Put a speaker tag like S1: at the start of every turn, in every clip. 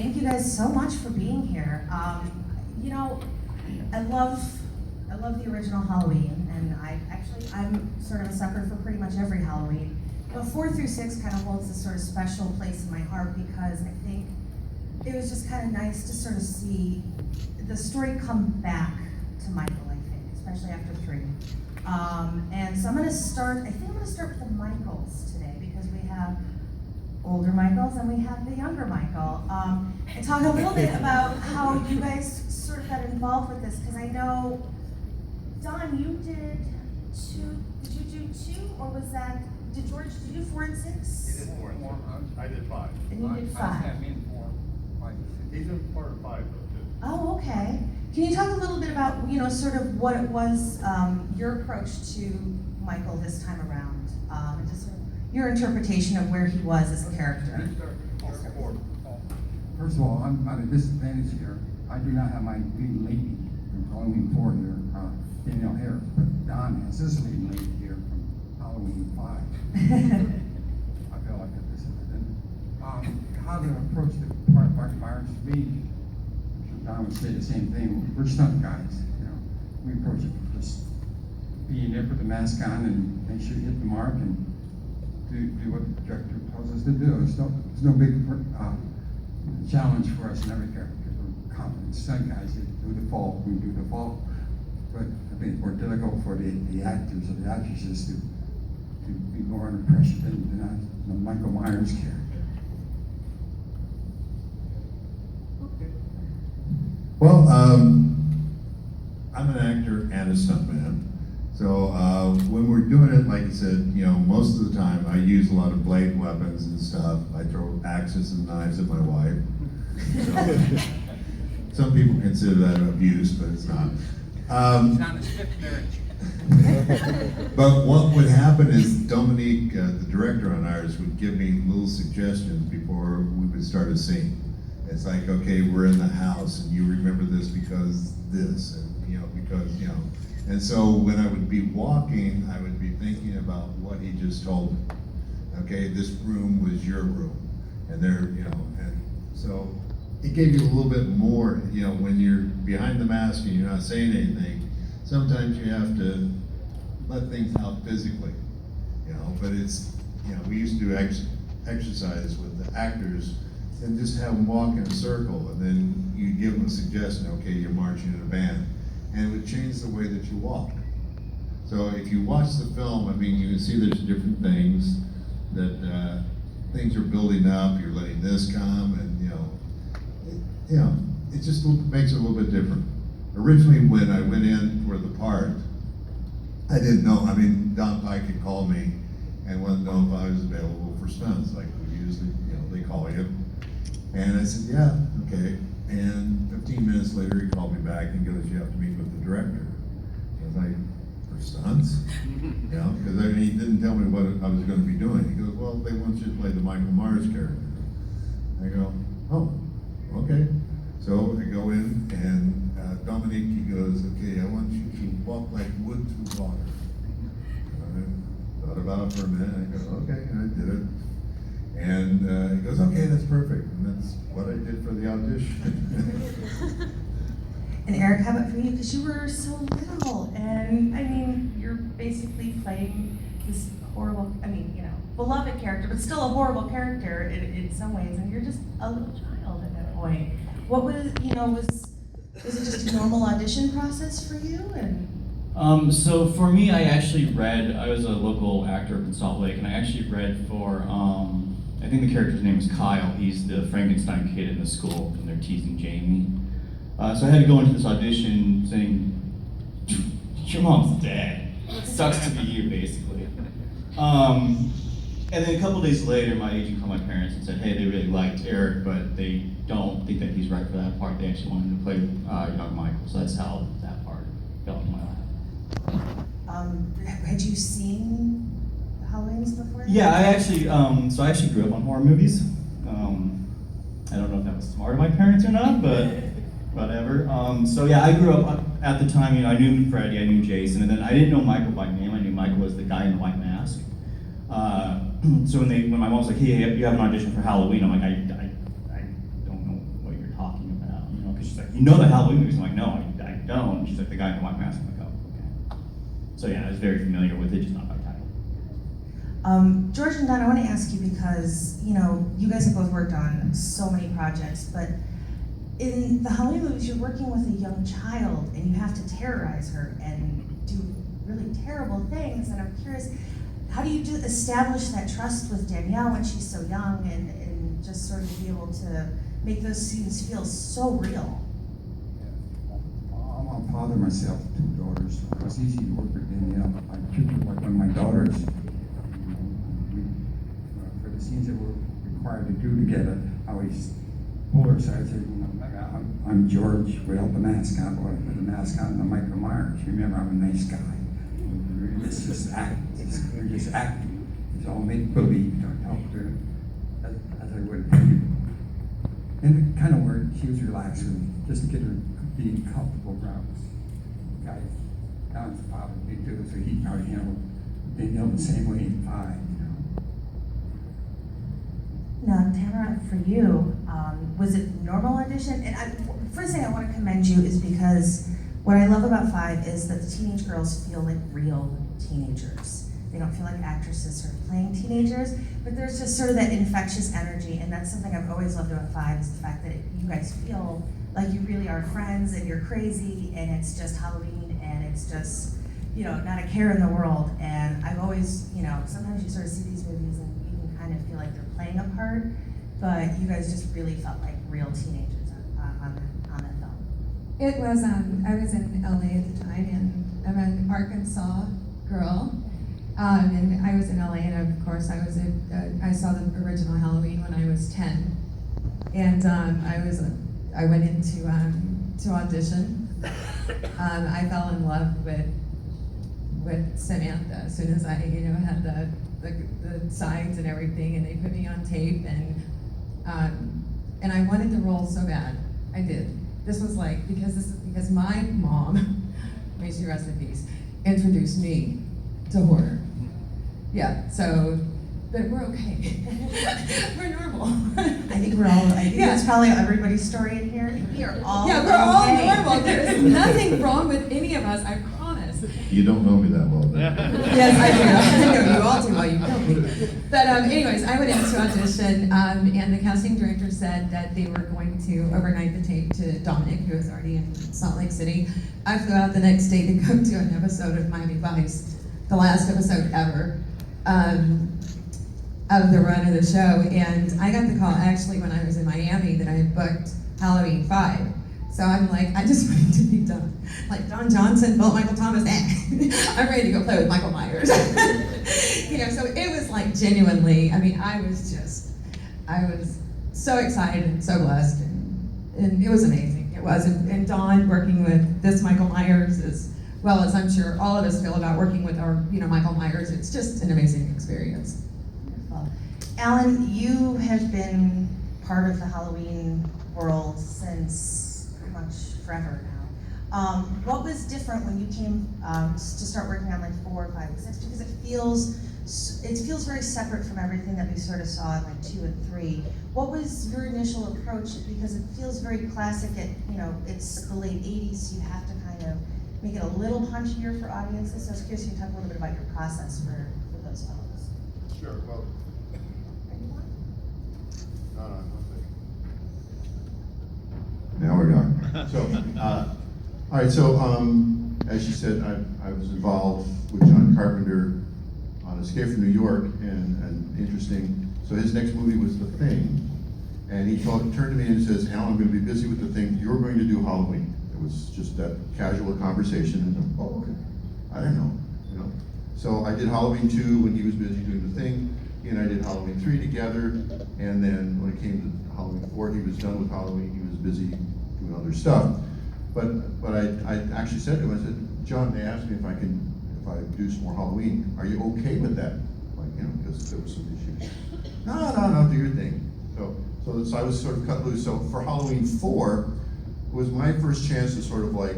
S1: thank you guys so much for being here. You know, I love the original Halloween, and I'm sort of a sucker for pretty much every Halloween. But 4 through 6 kind of holds this sort of special place in my heart because I think it was just kind of nice to sort of see the story come back to Michael, I think, especially after 3. And so I'm going to start with the Michaels today because we have older Michaels and we have the younger Michael. And talk a little bit about how you guys sort of got involved with this, because I know, Don, you did 2, did you do 2, or was that, did George, did you do 4 and 6?
S2: He did 4 and 6. I did 5.
S1: And you did 5.
S2: He's in part of 5 though, too.
S1: Oh, okay. Can you talk a little bit about, you know, sort of what it was, your approach to Michael this time around, and just sort of your interpretation of where he was as a character?
S3: First of all, I'm at a disadvantage here. I do not have my lead lady from Halloween 4 here, Danielle Harris, but Don has his lead lady here from Halloween 5. I feel like a disadvantage. How to approach the part of Michael Myers to me, I'm sure Don would say the same thing. We're stunt guys, you know. We approach it just being there, put the mask on, and make sure you hit the mark and do what the director tells us to do. There's no big challenge for us in every character because we're confident stunt guys that do the fall, we do the fall. But I think it's more difficult for the actors or the actresses to be more under pressure than Michael Myers' character.
S4: Well, I'm an actor and a stuntman. So when we're doing it, like I said, you know, most of the time I use a lot of blade weapons and stuff. I throw axes and knives at my wife. So, some people consider that abuse, but it's not.
S5: It's not a stiff marriage.
S4: But what would happen is Dominique, the director on ours, would give me little suggestions before we would start a scene. It's like, okay, we're in the house, and you remember this because this, and you know, because you know. And so when I would be walking, I would be thinking about what he just told me. Okay, this room was your room, and there, you know, and so it gave you a little bit more, you know, when you're behind the mask and you're not saying anything, sometimes you have to let things out physically, you know, but it's, you know, we used to do exercise with the actors and just have them walk in a circle, and then you give them a suggestion, okay, you're marching in a band, and it would change the way that you walk. So if you watch the film, I mean, you can see there's different things that things are building up, you're letting this come, and it just makes it a little bit different. Originally, when I went in for the part, I didn't know. I mean, Don Pike had called me and wanted to know if I was available for stunts, like we usually, you know, they call you. And I said, yeah, okay. And 15 minutes later, he called me back and goes, you have to meet with the director. I was like, for stunts? You know, because I mean, he didn't tell me what I was going to be doing. He goes, well, they want you to play the Michael Myers character. I go, oh, okay. So I go in, and Dominique, he goes, okay, I want you to walk like wood through water. I thought about it for a minute, and I go, okay, and I did it. And he goes, okay, that's perfect. And that's what I did for the audition.
S1: And Erik, how about for you? Because you were so little, and I mean, you're basically playing this horrible, I mean, you know, beloved character, but still a horrible character in some ways, and you're just a little child at that point. What was, you know, was it just a normal audition process for you? And
S6: so for me, I actually read, I was a local actor up in Salt Lake, and I actually read for, I think the character's name is Kyle. He's the Frankenstein kid in the school, and they're teasing Jamie. So I had to go into this audition saying, your mom's dead. Sucks to be you, basically. And then a couple days later, my agent called my parents and said, hey, they really liked Erik, but they don't think that he's right for that part. They actually wanted him to play young Michael, so that's how that part fell in my lap.
S1: had you seen Halloweens before?
S6: Yeah, I actually grew up on horror movies. I don't know if that was smart of my parents or not, but whatever. So yeah, I grew up at the time, you know, I knew Freddy, I knew Jason, and then I didn't know Michael by name. I knew Michael was the guy in the white mask. So when my mom was like, hey, you have an audition for Halloween, I'm like, I don't know you know the Halloween movies? I'm like, no, I don't. She's like, the guy in the white mask. I'm like, oh, okay. So yeah, I was very familiar with it, just not by title.
S1: George and Don, I want to ask you because, you know, you guys have both worked on so many projects, but in the Halloween movies, you're working with a young child and you have to terrorize her and do really terrible things. And I'm curious, how do you establish that trust with Danielle when she's so young and just sort of be able to make those scenes feel so real?
S3: I'm a father myself, 2 daughters. So it's easy to work with Danielle. I treat her like one of my daughters. For the scenes that we're required to do together, I always pull her aside and say, you know, like, I'm George without the mask on, or with the mask on, and I'm Michael Myers. Remember, I'm a nice guy. It's just we're just acting. It's all make believe. Don't help her as I would tell you. And it kind of worked. She was relaxed with me, just to get her being comfortable around us. Guy, Don's father did too, so he probably handled Danielle the same way in 5.
S1: Now, Tamara, for you, was it normal audition? And first thing I want to commend you is because what I love about 5 is that the teenage girls feel like real teenagers. They don't feel like actresses sort of playing teenagers, but there's just sort of that infectious energy, and that's something I've always loved about 5 is the fact that you guys feel like you really are friends and you're crazy and it's just Halloween and it's just, you know, not a care in the world. And I've always, you know, sometimes you sort of see these movies and you can kind of feel like they're playing a part, but you guys just really felt like real teenagers on that film.
S7: It was, I was in LA at the time, and I'm an Arkansas girl. And I was in LA, and of course I saw the original Halloween when I was 10. And I went into to audition. I fell in love with Samantha as soon as I had the signs and everything, and they put me on tape, and I wanted the role so bad. I did. This was like because my mom, may she rest in peace, introduced me to horror. Yeah, so, but we're okay. We're normal.
S1: I think that's probably everybody's story in here. We are all
S7: we're all
S1: okay.
S7: normal. There's nothing wrong with any of us, I promise.
S4: You don't know me that well, then.
S7: Yes, I do. I know you all do while you know me. But anyways, I went into audition, and the casting director said that they were going to overnight the tape to Dominic, who was already in Salt Lake City. I flew out the next day to go do an episode of Miami Vice, the last episode ever. Of the run of the show, and I got the call actually when I was in Miami that I had booked Halloween 5. So I'm like, I just wanted to be done. Like Don Johnson, Philip Michael Thomas, I'm ready to go play with Michael Myers. So it was like genuinely, I mean, I was so excited and so blessed, and it was amazing. It was, and Don working with this Michael Myers as well as I'm sure all of us feel about working with our, Michael Myers. It's just an amazing experience.
S1: Wonderful. Alan, you have been part of the Halloween world since pretty much forever now. What was different when you came to start working on like 4 or 5 and 6? Because it feels very separate from everything that we sort of saw in like 2 and 3. What was your initial approach? Because it feels very classic. It's the late 80s, so you have to kind of make it a little punchier for audiences. So I was curious if you could talk a little bit about your process for those films.
S2: Sure, well, no,
S4: Now we're going.
S2: So, all right, so, as you said, I was involved with John Carpenter on Escape from New York, and interesting, so his next movie was The Thing, and he turned to me and says, Alan, I'm going to be busy with The Thing, you're going to do Halloween. It was just that casual conversation, and okay, I don't know. So I did Halloween 2 when he was busy doing The Thing. He and I did Halloween 3 together, and then when it came to Halloween 4, he was done with Halloween. He was busy doing other stuff. But I actually said to him, I said, John, they asked me if I do some more Halloween. Are you okay with that? Because there was some issues. No, do your thing. So I was sort of cut loose. So for Halloween 4, it was my first chance to sort of like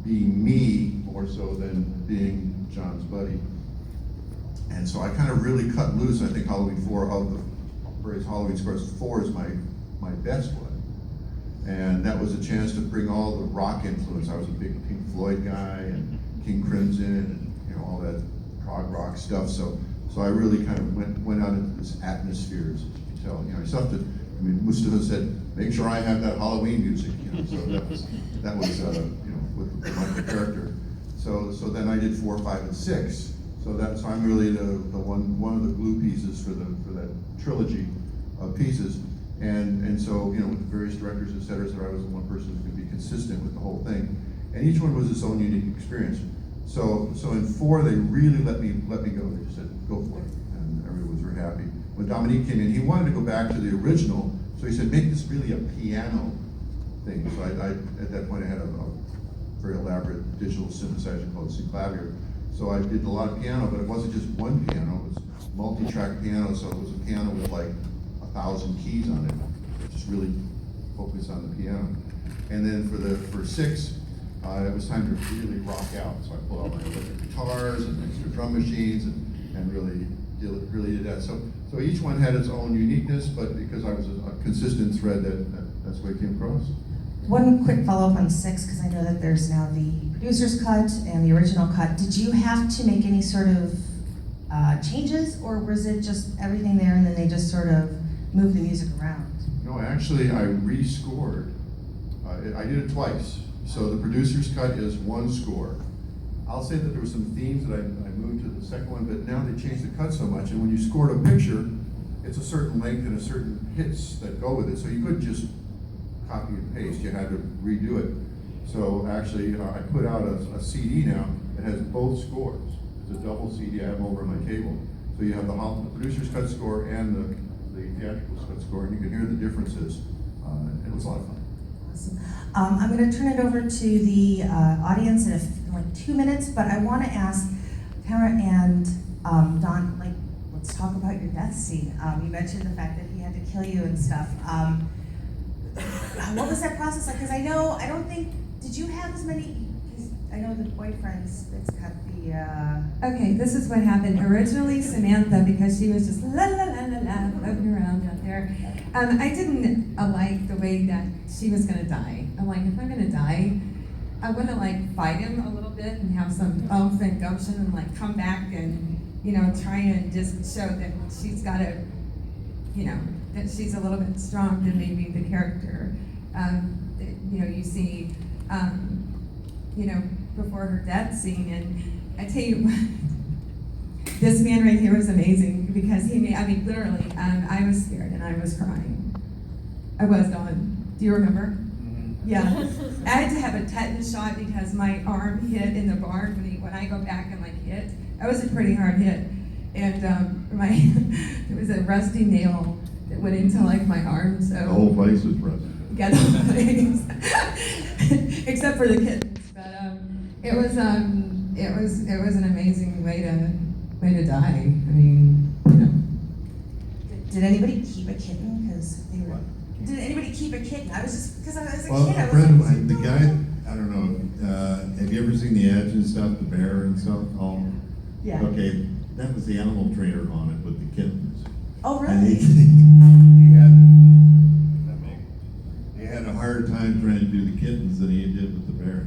S2: be me more so than being John's buddy. And so I kind of really cut loose. I think Halloween 4 of the various Halloween scores, 4 is my best one. And that was a chance to bring all the rock influence. I was a big Pink Floyd guy and King Crimson and all that prog rock stuff. So I really kind of went out into this atmosphere, as you can tell. I still have to. Mustafa said, make sure I have that Halloween music. So that was with my character. So then I did 4, 5, and 6. So I'm really the one of the glue pieces for that trilogy of pieces. And so with the various directors, et cetera, I was the one person who could be consistent with the whole thing. And each one was its own unique experience. So in 4, they really let me go. They just said, go for it. And everyone was very happy. When Dominique came in, he wanted to go back to the original, so he said, make this really a piano thing. So I at that point, I had a very elaborate digital synthesizer called Synclavier. So I did a lot of piano, but it wasn't just one piano, it was multi-track piano, so it was a piano with like 1,000 keys on it. Just really focus on the piano. And then for 6, it was time to really rock out. So I pulled out my electric guitars and extra drum machines and really did that. So each one had its own uniqueness, but because I was a consistent thread, that's the way it came across.
S1: One quick follow-up on 6, because I know that there's now the producer's cut and the original cut. Did you have to make any sort of changes, or was it just everything there and then they just sort of moved the music around?
S2: No, actually, I rescored. I did it twice. So the producer's cut is one score. I'll say that there were some themes that I moved to the second one, but now they changed the cut so much, and when you scored a picture, it's a certain length and a certain hits that go with it, so you couldn't just copy and paste, you had to redo it. So actually, I put out a CD now that has both scores. It's a double CD, I have them over on my table. So you have the producer's cut score and the theatrical cut score, and you can hear the differences. It was a lot of fun.
S1: Awesome. I'm going to turn it over to the audience in like 2 minutes, but I want to ask Tamara and Don, let's talk about your death scene. You mentioned the fact that he had to kill you and stuff. What was that process like? Because did you have as many, I know the boyfriends that's got the...
S7: Okay, this is what happened. Originally, Samantha, because she was just la la la la la floating around out there. I didn't like the way that she was gonna die. I'm like, if I'm gonna die, I want to fight him a little bit and have some oomph and gumption and come back and try and just show that she's got a, that she's a little bit strong than maybe the character. You see, before her death scene, and I tell you, this man right here was amazing because literally, I was scared and I was crying. I was, Dawn. Do you remember? Yeah. I had to have a tetanus shot because my arm hit in the barn when I go back and hit. That was a pretty hard hit. And there was a rusty nail that went into my arm, so.
S2: The whole place was rusty.
S7: Yes, except for the kittens. But it was an amazing way to die.
S1: Did anybody keep a kitten? Did anybody keep a kitten? I was just, because I was a kid, I was
S4: a friend of mine, the guy, I don't know, have you ever seen the Edge and stuff, the bear and stuff?
S1: Yeah.
S4: Okay, that was the animal trainer on it with the kittens.
S1: Oh,
S4: And
S1: really?
S4: he had a harder time trying to do the kittens than he did with the bear.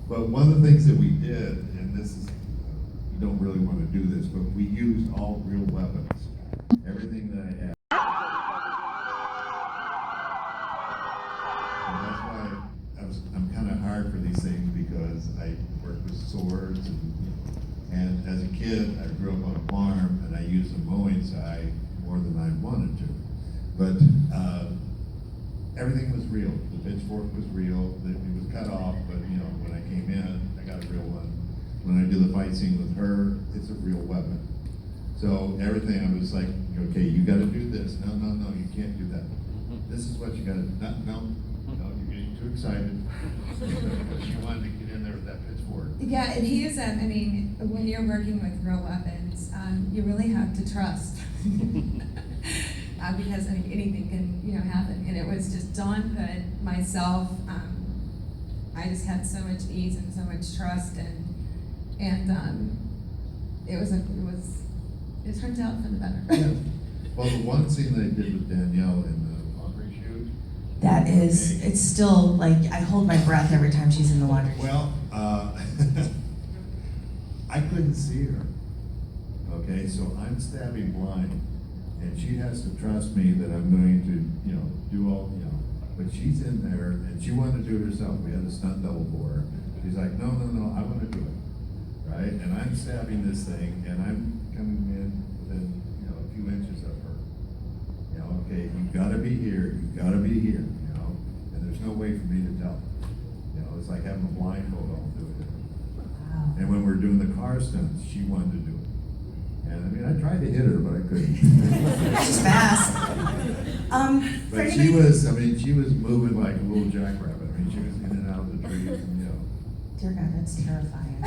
S4: But one of the things that we did, and this is, you don't really want to do this, but we used all real weapons. Everything that I had. And that's why I'm kind of hard for these things because I work with swords and as a kid I grew up on a farm and I used a mowing scythe more than I wanted to. But everything was real. The pitchfork was real. It was cut off, but when I came in, I got a real one. When I do the fight scene with her, it's a real weapon. So everything I was like, okay, you got to do this. No, you can't do that. This is what you got to do. No, you're getting too excited. She wanted to get in there with that pitchfork.
S7: Yeah, and he is, when you're working with real weapons, you really have to trust. Because anything can happen, and it was just Dawn Hood, myself. I just had so much ease and so much trust, and it turned out for the better.
S4: Yeah. Well, the one scene that I did with Danielle in the laundry chute,
S1: That is,
S4: Okay.
S1: it's still like, I hold my breath every time she's in the laundry.
S4: Well, I couldn't see her. Okay, so I'm stabbing blind, and she has to trust me that I'm going to, do all, but she's in there, and she wanted to do it herself. We had a stunt double for her. She's like, no, I want to do it, right? And I'm stabbing this thing, and I'm coming in within, a few inches of her. Okay, you've got to be here, and there's no way for me to tell. It's like having a blindfold on doing it.
S1: Wow.
S4: And when we're doing the car stunts, she wanted to do it. And I tried to hit her, but I couldn't.
S1: She's fast.
S4: But she was moving like a little jackrabbit. She was in and out of the trees,
S1: Dear God, that's terrifying.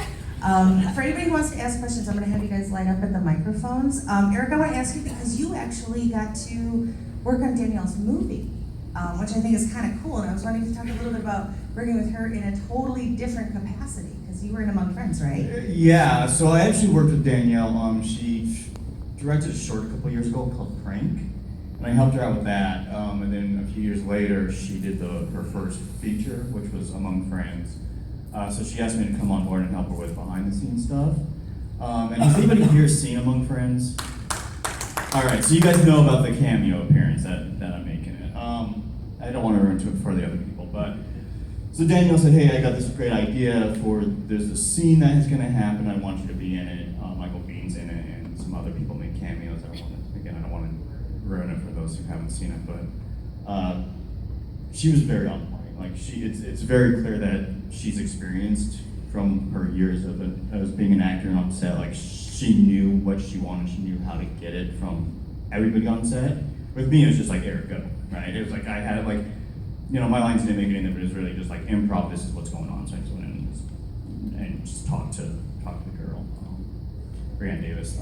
S1: For anybody who wants to ask questions, I'm going to have you guys line up at the microphones. Erik, I want to ask you because you actually got to work on Danielle's movie, which I think is kind of cool. And I was wanting to talk a little bit about working with her in a totally different capacity because you were in Among Friends, right?
S6: Yeah, so I actually worked with Danielle. She directed a short a couple years ago called Prank, and I helped her out with that. And then a few years later, she did her first feature, which was Among Friends. So she asked me to come on board and help her with behind the scenes stuff. And has anybody here seen Among Friends? All right, so you guys know about the cameo appearance that I'm making it. I don't want to ruin it for the other people, but so Danielle said, hey, I got this great idea there's a scene that is going to happen. I want you to be in it. Michael Bean's in it, and some other people make cameos. I don't want to ruin it for those who haven't seen it, but she was very on point. Like it's very clear that she's experienced from her years as being an actor and on set. Like she knew what she wanted. She knew how to get it from everybody on set. With me, it was just like, Erik, go, right? It was like I had it like. My lines didn't make it in there, but it was really just like improv. This is what's going on. So I just went in and just talk to the girl, Brianne Davis.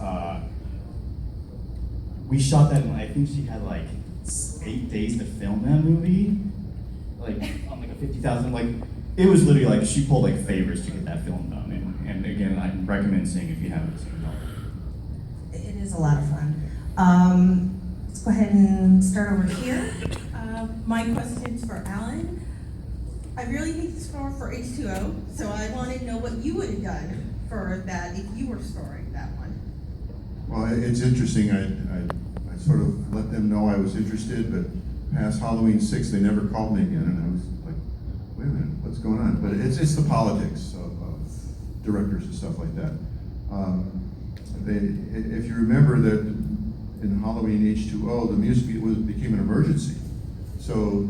S6: We shot that. I think she had like 8 days to film that movie, like on like a 50,000. Like it was literally like she pulled like favors to get that film done. And again, I recommend seeing if you haven't seen it.
S1: It is a lot of fun. Let's go ahead and start over here.
S8: My question's for Alan. I really hate the score for H2O, so I want to know what you would have done for that if you were scoring that one.
S2: Well, it's interesting. I sort of let them know I was interested, but past Halloween 6, they never called me again, and I was like, wait a minute, what's going on? But it's the politics of directors and stuff like that. If you remember that in Halloween H2O, the music became an emergency. So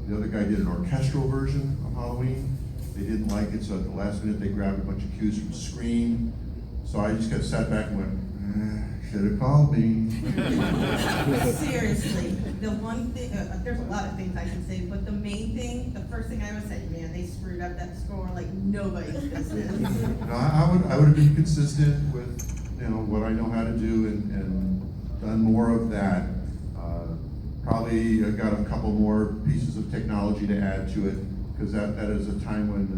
S2: the other guy did an orchestral version of Halloween. They didn't like it, so at the last minute they grabbed a bunch of cues from Scream. So I just sat back and went, should have called me.
S8: Seriously, the one thing, there's a lot of things I can say, but the main thing, the first thing I would say, man, they screwed up that score like nobody's business.
S2: No, I would have been consistent with what I know how to do and done more of that. Probably got a couple more pieces of technology to add to it because that is a time when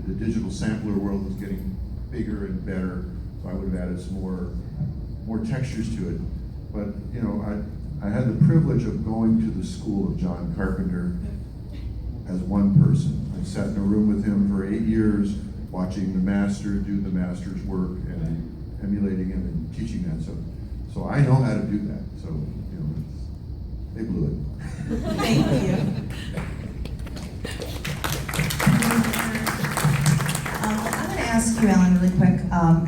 S2: the digital sampler world was getting bigger and better. So I would have added some more textures to it. But I had the privilege of going to the school of John Carpenter as one person. I sat in a room with him for 8 years, watching the master do the master's work and emulating him and teaching that. So I know how to do that. So they blew it.
S8: Thank you.
S1: I'm going to ask you, Alan, really quick.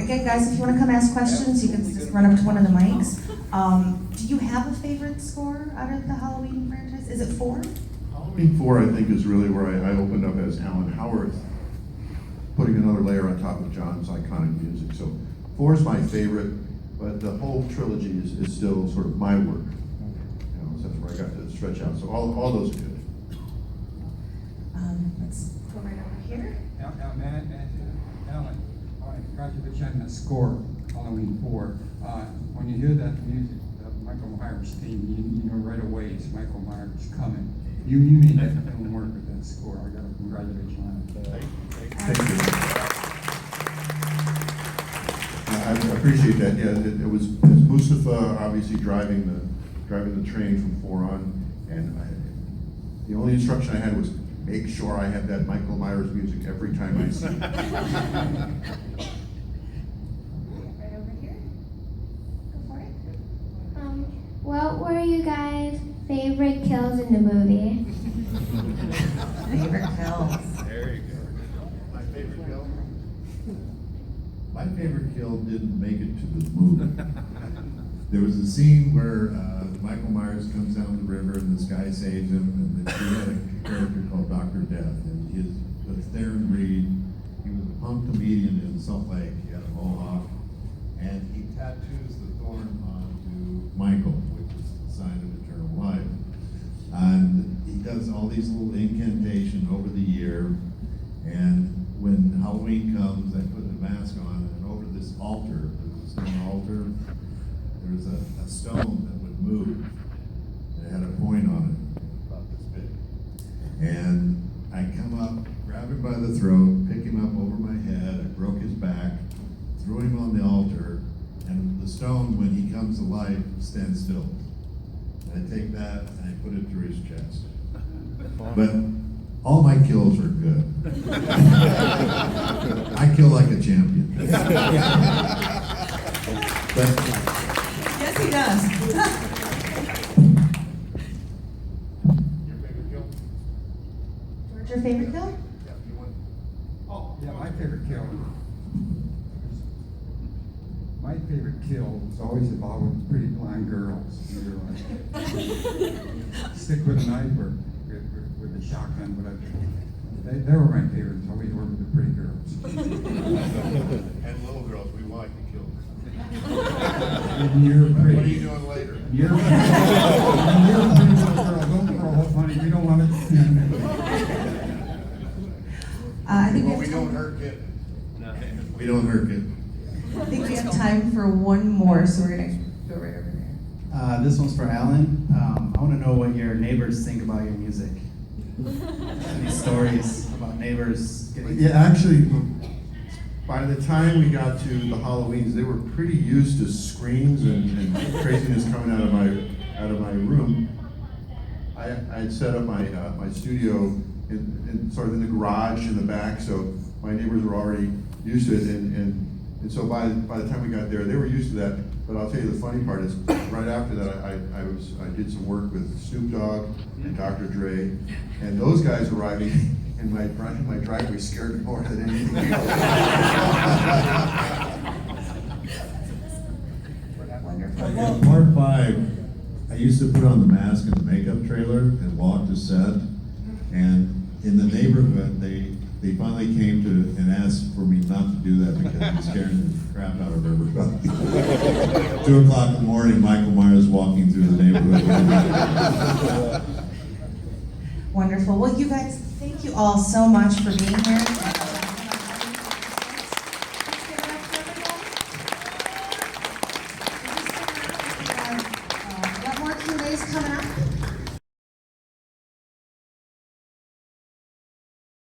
S1: Again, guys, if you want to come ask questions, you can just run up to one of the mics. Do you have a favorite score out of the Halloween franchise? Is it 4?
S2: Halloween 4, I think, is really where I opened up as Alan Howarth, putting another layer on top of John's iconic music. So 4 is my favorite, but the whole trilogy is still sort of my work. So that's where I got to stretch out. So all those are good.
S1: Let's go right over here.
S3: Alan, I want to congratulate you on that score, Halloween 4. When you hear that music, the Michael Myers theme, you know right away it's Michael Myers coming. You made that film work with that score. I got to congratulate you on it.
S2: Thank you. I appreciate that. Yeah, it was Mustafa obviously driving the train from 4 on, and The only instruction I had was make sure I have that Michael Myers music every time I see it.
S1: Right over here. Go for it.
S9: What were you guys' favorite kills in the movie?
S1: Favorite kills.
S4: There you go. My favorite kill? My favorite kill didn't make it to the movie. There was a scene where Michael Myers comes down the river and this guy saves him, and then he had a character called Dr. Death, and his was Theron Reed. He was a punk comedian in Salt Lake. He had a mohawk, and he tattoos the thorn onto Michael, which is the sign of eternal life. And he does all these little incantation over the year, and when Halloween comes, I put the mask on, and over this altar, there's a stone altar, there's a stone that would move. It had a point on it, about this big. And I come up, grab him by the throat, pick him up over my head, I broke his back, threw him on the altar, and the stone, when he comes to life, stands still. And I take that and I put it through his chest. But all my kills are good. I kill like a champion. But
S1: Yes, he does.
S4: your favorite kill?
S1: George, your favorite kill?
S4: Yeah, you want?
S3: Yeah, my favorite kill. My favorite kill was always involved with pretty blonde girls. Either like stick with a knife or with a shotgun, whatever. They were my favorites. Always worked with the pretty girls.
S4: And little girls, we like to kill them.
S3: And you're pretty.
S4: What are you doing later?
S3: You're a pretty little girl. Don't grow up, honey. We don't want it.
S1: I think
S4: Well,
S1: we
S4: we
S1: have
S4: don't
S1: time.
S4: hurt kids. We don't hurt kids.
S1: I think we have time for one more, so we're gonna go right over there.
S10: This one's for Alan. I want to know what your neighbors think about your music. Any stories about neighbors getting...
S2: Yeah, actually, by the time we got to the Halloweens, they were pretty used to screams and craziness coming out of my room. I had set up my studio in sort of in the garage in the back, so my neighbors were already used to it, and so by the time we got there, they were used to that. But I'll tell you the funny part is, right after that, I did some work with Snoop Dogg and Dr. Dre, and those guys arriving in my driveway scared me more than anything else.
S1: Wonderful.
S4: In part 5, I used to put on the mask and the makeup trailer and walk to set, and in the neighborhood, they finally came to and asked for me not to do that because it was scaring the crap out of everybody. 2 o'clock in the morning, Michael Myers walking through the neighborhood.
S1: Wonderful. Well, you guys, thank you all so much for being here.